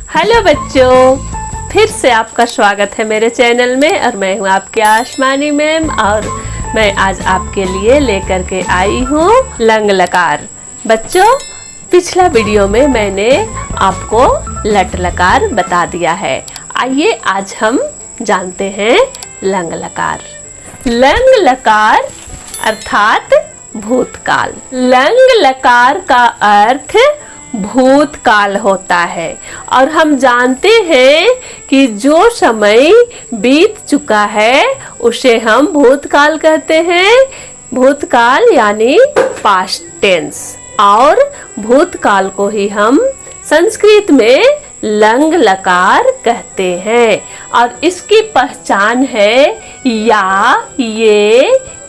Hello बच्चों, फिर से आपका स्वागत है मेरे चैनल में। और मैं हूँ आपकी आसमानी मैम और मैं आज आपके लिए लेकर के आई हूँ लंग लकार। बच्चों, पिछला वीडियो में मैंने आपको लट लकार बता दिया है। आइए आज हम जानते हैं लंग लकार। लंग लकार अर्थात भूतकाल। लंग लकार का अर्थ भूतकाल होता है और हम जानते हैं कि जो समय बीत चुका है उसे हम भूतकाल कहते हैं। भूतकाल यानी पास्ट टेंस, और भूतकाल को ही हम संस्कृत में लंग लकार कहते हैं। और इसकी पहचान है या, ये,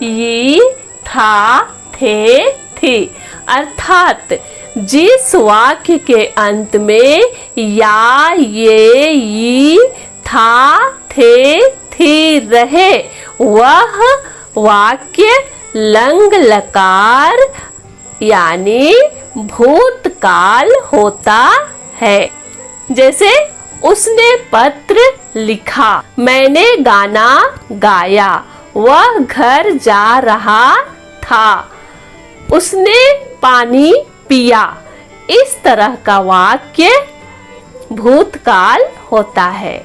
यी, था, थे, थी। अर्थात जिस वाक्य के अंत में या, ये, यी, था, थे, थी रहे वह वाक्य लंग लकार यानी भूतकाल होता है। जैसे उसने पत्र लिखा, मैंने गाना गाया, वह घर जा रहा था, उसने पानी पिया। इस तरह का वाक्य भूतकाल होता है।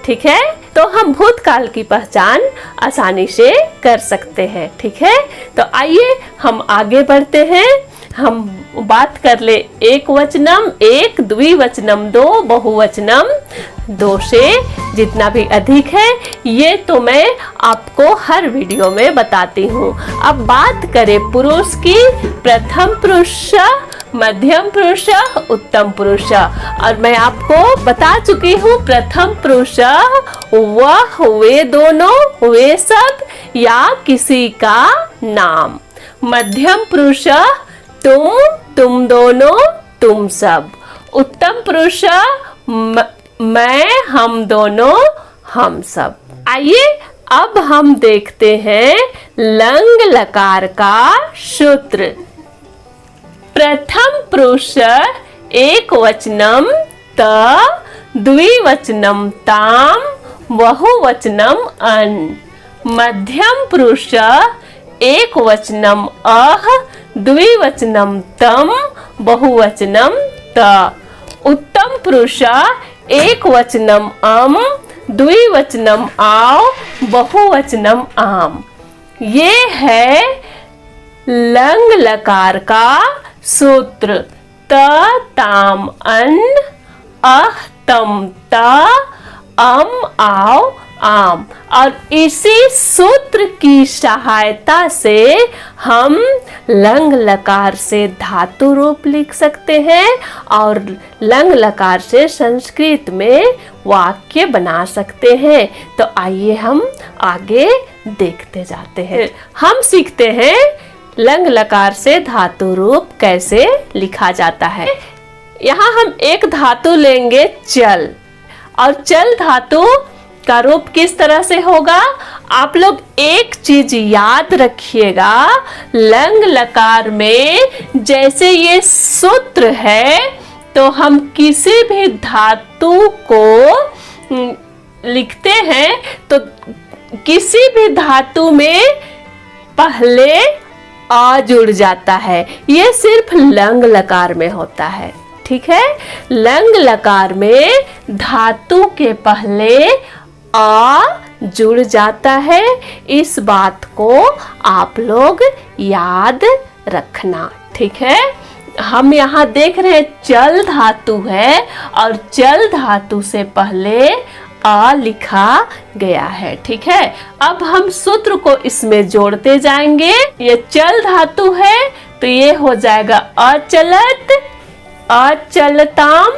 ठीक है, तो हम भूतकाल की पहचान आसानी से कर सकते हैं। ठीक है, तो आइए हम आगे बढ़ते हैं। हम बात कर ले एक वचनम, एक, द्विवचनम दो, बहुवचनम दो से जितना भी अधिक है ये तो मैं आपको हर वीडियो में बताती हूँ। अब बात करें पुरुष की, प्रथम पुरुष, मध्यम पुरुष, उत्तम पुरुष। और मैं आपको बता चुकी हूँ प्रथम पुरुष वह, वे दोनों, वे सब या किसी का नाम। मध्यम पुरुष तुम दोनों, तुम सब। उत्तम पुरुष मैं, हम दोनों, हम सब। आइए अब हम देखते हैं लंग लकार का सूत्र। प्रथम पुरुष एक वचनम त, द्विवचनम ताम, बहुवचनम अन। मध्यम पुरुष एक वचनम अह, द्विवचनम तम, बहुवचनम त। उत्तम पुरुष एक वचनम अम, द्विवचनम आओ, बहुवचनम आम। ये है लंग लकार का सूत्र। त ताम अन, अह तम ता, अम आओ आम। और इसी सूत्र की सहायता से हम लंग लकार से धातु रूप लिख सकते हैं और लंग लकार से संस्कृत में वाक्य बना सकते हैं। तो आइए हम आगे देखते जाते हैं। हम सीखते हैं लंग लकार से धातु रूप कैसे लिखा जाता है। यहाँ हम एक धातु लेंगे चल, और चल धातु का रूप किस तरह से होगा। आप लोग एक चीज याद रखिएगा, लंग लकार में जैसे ये सूत्र है तो हम किसी भी धातु को लिखते हैं तो किसी भी धातु में पहले आ जुड़ जाता है। ये सिर्फ लंग लकार में होता है। ठीक है, लंग लकार में धातु के पहले आ जुड़ जाता है। इस बात को आप लोग याद रखना। ठीक है, हम यहाँ देख रहे हैं चल धातु है और चल धातु से पहले आ लिखा गया है। ठीक है, अब हम सूत्र को इसमें जोड़ते जाएंगे। ये चल धातु है तो ये हो जाएगा अचलत, अचलताम,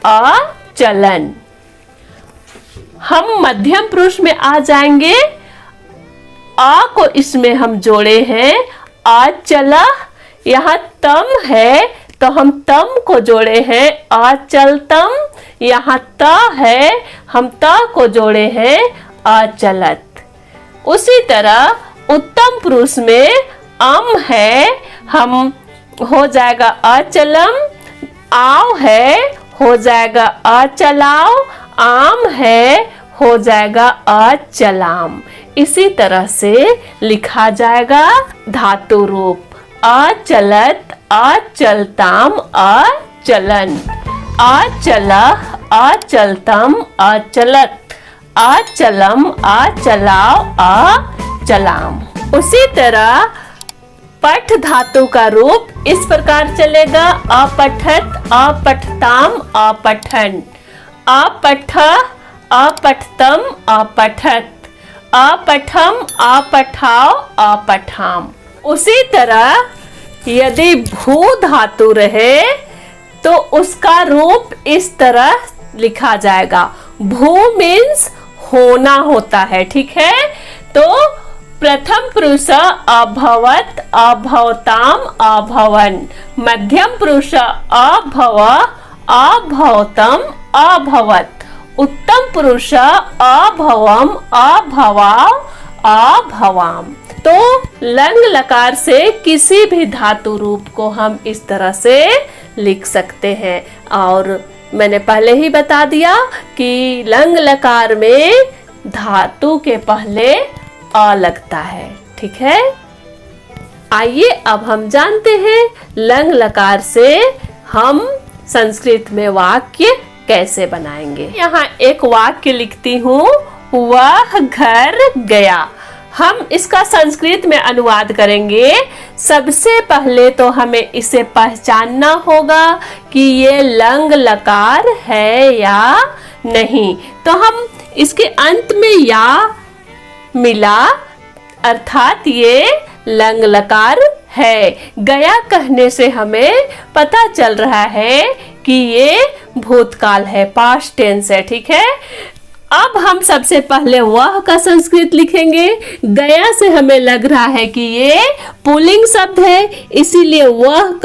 अचलन। हम मध्यम पुरुष में आ जाएंगे। आ को इसमें हम जोड़े हैं अचल। यहाँ तम है तो हम तम को जोड़े हैं अचलतम। यहाँ त है, हम त को जोड़े हैं अचलत। उसी तरह उत्तम पुरुष में अम है, हम हो जाएगा अचलम। आव है, हो जाएगा अचलाओ, आम है हो जाएगा अचलाम। इसी तरह से लिखा जाएगा धातु रूप अचलत, अचलताम, अचलन, अचलह, अचलतम, अचलत, अचलम, अचलाओ, अचलाम। उसी तरह पठ धातु का रूप इस प्रकार चलेगा अपठत, अपठताम, अपठन, अपठ, अपठतम, अपठत, अपठम, अपठाओ, अपठाम। उसी तरह यदि भू धातु रहे तो उसका रूप इस तरह लिखा जाएगा। भू मीन्स होना होता है, ठीक है। तो प्रथम पुरुष अभवत, अभवताम, अभवन, मध्यम पुरुष अभव, अभवतम, अभवत, उत्तम पुरुष अभवम, अभवाव, अभवाम। तो लंग लकार से किसी भी धातु रूप को हम इस तरह से लिख सकते हैं। और मैंने पहले ही बता दिया कि लंग लकार में धातु के पहले अ लगता है, ठीक है। आइए अब हम जानते हैं लंग लकार से हम संस्कृत में वाक्य कैसे बनाएंगे। यहाँ एक वाक्य लिखती हूँ, वह घर गया। हम इसका संस्कृत में अनुवाद करेंगे। सबसे पहले तो हमें इसे पहचानना होगा कि ये लंग लकार है या नहीं। तो हम इसके अंत में या मिला अर्थात ये लंग लकार है। गया कहने से हमें पता चल रहा है कि ये भूतकाल है, पास्ट टेंस है, ठीक है। अब हम सबसे पहले वह का संस्कृत लिखेंगे। गया से हमें लग रहा है कि ये पुल्लिंग शब्द है, इसीलिए वह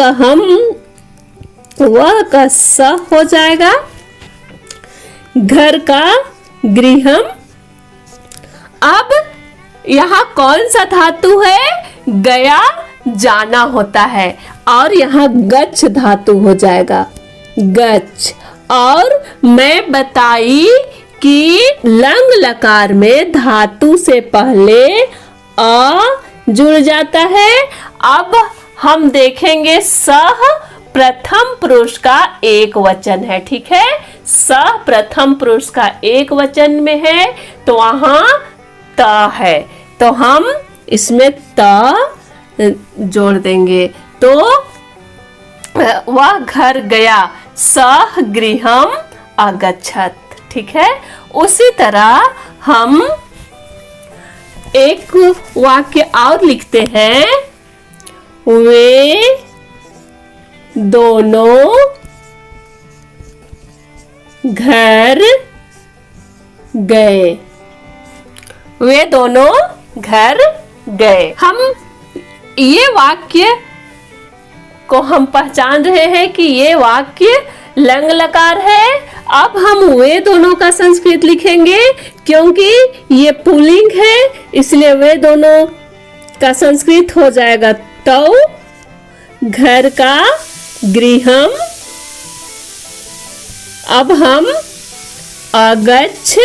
का स हो जाएगा। घर का गृहम। अब यहाँ कौन सा धातु है? गया जाना होता है और यहाँ गच्छ धातु हो जाएगा, गच्छ। और मैं बताई कि लंग लकार में धातु से पहले अ जुड़ जाता है। अब हम देखेंगे सह प्रथम पुरुष का एक वचन है, ठीक है। सह प्रथम पुरुष का एक वचन में है तो वहां त है, तो हम इसमें त जोड़ देंगे। तो वह घर गया, सह गृहम अगच्छत, ठीक है। उसी तरह हम एक वाक्य और लिखते हैं, वे दोनों घर गए। वे दोनों घर गए। हम ये वाक्य को हम पहचान रहे हैं कि ये वाक्य लंग लकार है। अब हम वे दोनों का संस्कृत लिखेंगे क्योंकि ये पुल्लिंग है, इसलिए वे दोनों का संस्कृत हो जाएगा तौ। घर का गृहम। अब हम अगच्छ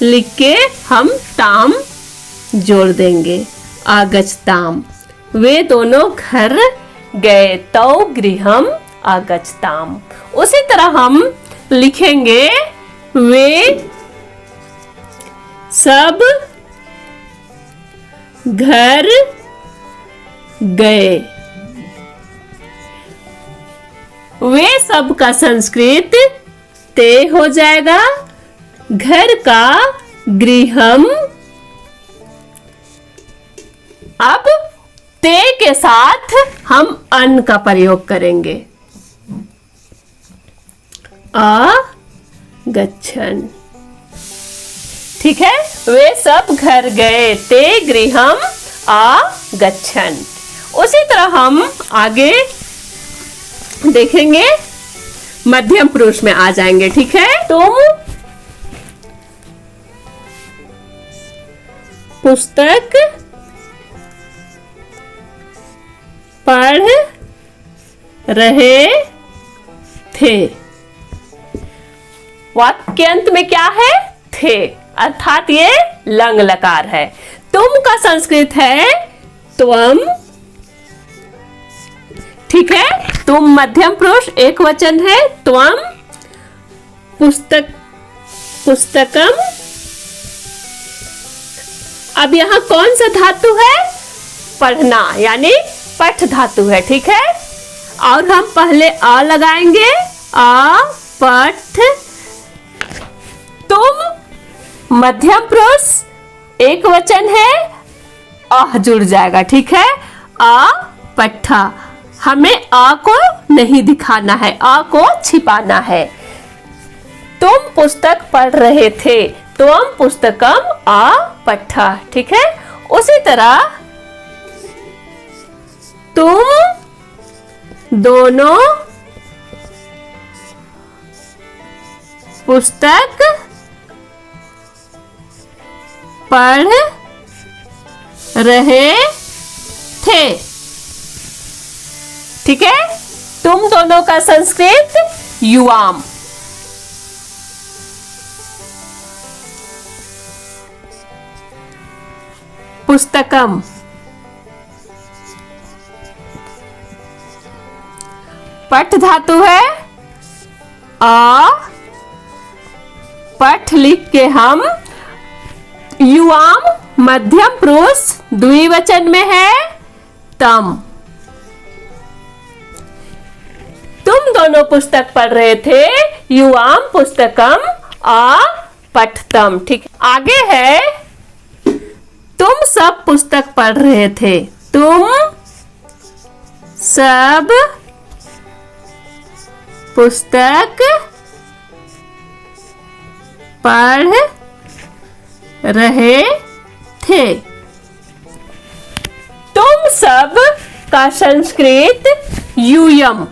लिख के हम ताम जोड़ देंगे, अगच्छताम। वे दोनों घर गए, तौ गृहम अगच्छताम। उसी तरह हम लिखेंगे, वे सब घर गए। वे सब का संस्कृत ते हो जाएगा। घर का गृहम। अब ते के साथ हम अन का प्रयोग करेंगे, अगच्छन, ठीक है। वे सब घर गए, ते गृहम अगच्छन। उसी तरह हम आगे देखेंगे, मध्यम पुरुष में आ जाएंगे, ठीक है। तुम पुस्तक पढ़ रहे थे। वाक्य के अंत में क्या है? थे, अर्थात ये लंग लकार है। तुम का संस्कृत है त्वम, ठीक है। तुम मध्यम पुरुष एक वचन है, त्वम पुस्तक पुस्तकम। अब यहां कौन सा धातु है? पढ़ना, यानी पठ धातु है, ठीक है। और हम पहले अ लगाएंगे, अ पठ। तुम मध्यम पुरुष एक वचन है, अह जुड़ जाएगा, ठीक है। अ पट्ठा, हमें अ को नहीं दिखाना है, अ को छिपाना है। तुम पुस्तक पढ़ रहे थे, त्वम पुस्तकम अ पट्ठा, ठीक है। उसी तरह तुम दोनों पुस्तक पढ़ रहे थे, ठीक है। तुम दोनों का संस्कृत युवाम। पुस्तकम, पठ धातु है, अ पठ लिख के हम युवाम मध्यम पुरुष द्विवचन में है तम। तुम दोनों पुस्तक पढ़ रहे थे, युवाम पुस्तकम अ पठतम, ठीक। आगे है तुम सब पुस्तक पढ़ रहे थे, तुम सब पुस्तक पढ़ रहे थे। तुम सब का संस्कृत यूयम,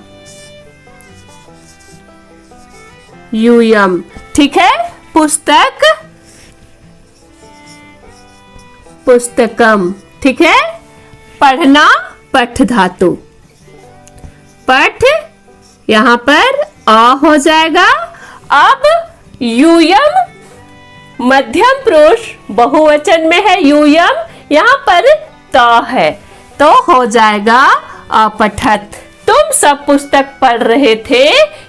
यूयम, ठीक है। पुस्तक पुस्तकम, ठीक है। पढ़ना पठ धातु, पठ यहां पर अ हो जाएगा। अब यूयम मध्यम पुरुष बहुवचन में है, यूयम यहां पर त है, तो हो जाएगा अपठत। तुम सब पुस्तक पढ़ रहे थे,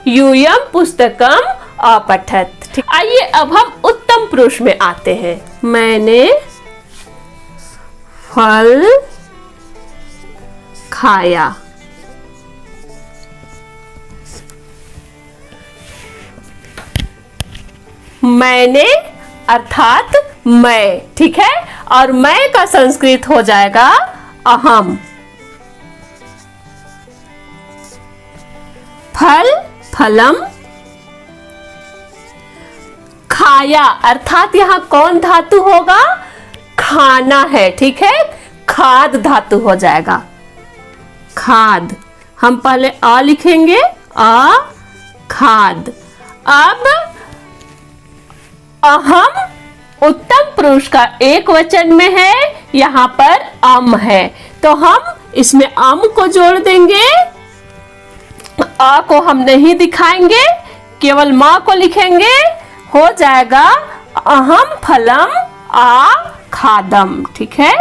यूयम पुस्तकम अपठत, ठीक। आइए अब हम उत्तम पुरुष में आते हैं। मैंने फल खाया, मैंने अर्थात मैं, ठीक है। और मैं का संस्कृत हो जाएगा अहम। फल फलम, खाया अर्थात यहां कौन धातु होगा? खाना है, ठीक है। खाद धातु हो जाएगा, खाद। हम पहले अ लिखेंगे, अ खाद। अब अहम उत्तम पुरुष का एक वचन में है, यहां पर अम है, तो हम इसमें अम को जोड़ देंगे। अ को हम नहीं दिखाएंगे, केवल मां को लिखेंगे, हो जाएगा अहम फलम आ खादम, ठीक है।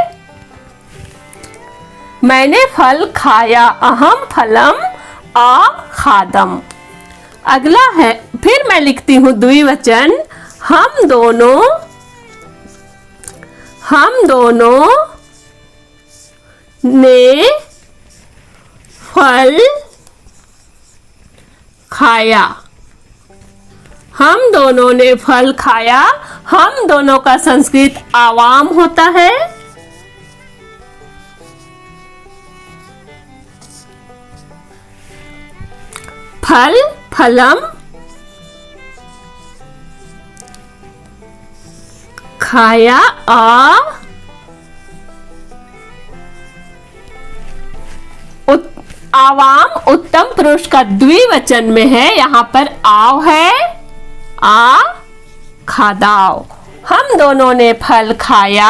मैंने फल खाया, अहम फलम आ खादम। अगला है, फिर मैं लिखती हूं द्विवचन, हम दोनों ने फल खाया, हम दोनों ने फल खाया। हम दोनों का संस्कृत आवाम होता है। फल फलम, खाया आ, आवाम उत्तम पुरुष का द्विवचन में है, यहां पर आव है, आ खादाव। हम दोनों ने फल खाया,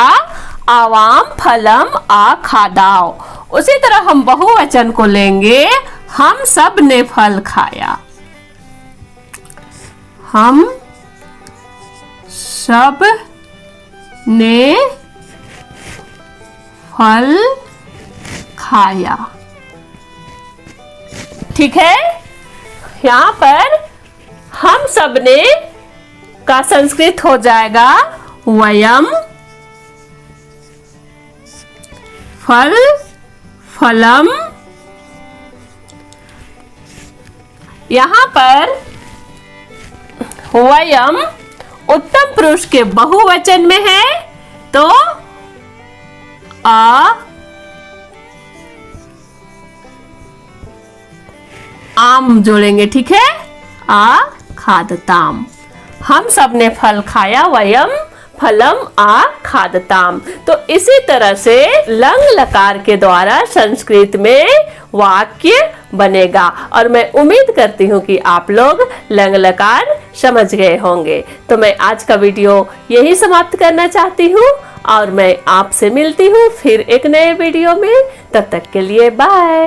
आवाम फलम आ खादाव। उसी तरह हम बहुवचन को लेंगे, हम सब ने फल खाया, हम सब ने फल खाया। ठीक है, यहाँ पर हम सब ने का संस्कृत हो जाएगा वयम, फल फलम। यहाँ पर वयम उत्तम पुरुष के बहुवचन में है तो आम जोड़ेंगे। ठीक है, खादताम। हम सब ने फल खाया, वयम फलम खादताम। तो इसी तरह से लंग लकार के द्वारा संस्कृत में वाक्य बनेगा और मैं उम्मीद करती हूँ कि आप लोग लंग लकार समझ गए होंगे। तो मैं आज का वीडियो यही समाप्त करना चाहती हूँ और मैं आपसे मिलती हूँ फिर एक नए वीडियो में। तब तक के लिए बाय।